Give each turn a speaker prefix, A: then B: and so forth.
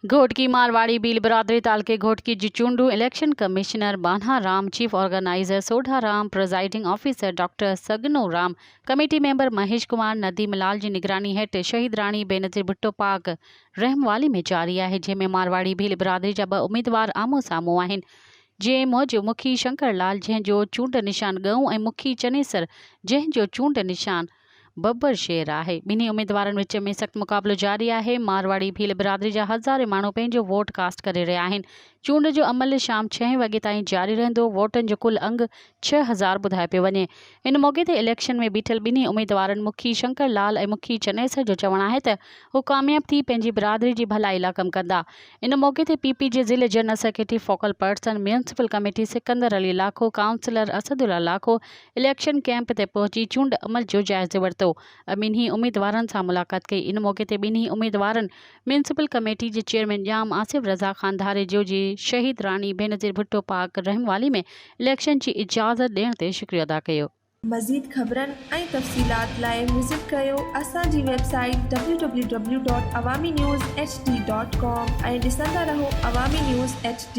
A: घोटकी मारवाड़ी भील बिरादरी तालके घोटकी जिचुंडू election commissioner Banha Ram, chief organiser Sodha Ram, presiding officer doctor Sagno Ram, committee member Mahesh Kumar, Nadeem Lal जी निगरानी हेठ शहीद राणी बेनज़ीर भुट्टो पाक रहमवाली में जारी है, जंहिंमें मारवाड़ी भील बिरादरी जा 2 उम्मीदवार आमो साम्हूं आहिनि। जंहिं मौजूं मुखी शंकर लाल, जंहिंजो चूंड निशान गऊं, ऐं मुखी चनेसर, जंहिंजो चूंड निशान बब्बर शेर है। बिन्हीं उम्मीदवारनि विच में सख्त मुक़ाबलो जारी है। मारवाड़ी भील बिरादरी जा हज़ारे माण्हू पंहिंजो वोट कास्ट करे रहिया आहिनि। चूंड जो अमल शाम 6 वॻे ताईं जारी रहंदो। वोटनि जो कुल अंग 6000 ॿुधाए पियो वञे। इन मौक़े ते इलेक्शन में बीठल बिन्हीं उम्मीदवारनि मुखी शंकर लाल ऐं मुखी चनेसर जो चवणु आहे त हू कामयाब थी पंहिंजी बिरादरी जी भलाई लाइ कमु कंदा। इन मौक़े ते पीपी जे ज़िले general secretary, focal person, municipal committee Sikandar Ali लाखो, काउंसलर असदुल्ला लाखो इलेक्शन कैंप ते पहुची चूंड अमल जो जाइज़ो वरितो। बिन्हीं उम्मीदवारनि सां मुलाक़ात कई। इन मौक़े ते बिन्हीं उम्मीदवारनि म्यूनिसिपल कमेटी जे चेयरमैन जाम आसिफ रज़ा ख़ान धारे जो जी शहीद राणी बेनज़ीर भुट्टो पाक रहमवाली में इलेक्शन जी इजाज़त ॾियण ते शुक्रिया अदा कयो।
B: मज़ीद ख़बरनि ऐं तफ़सीलात लाइ विज़िट कयो असांजी वेबसाइट www.awamiNewsHD.com ऐं ॾिसंदा रहो अवामी न्यूज़ HD।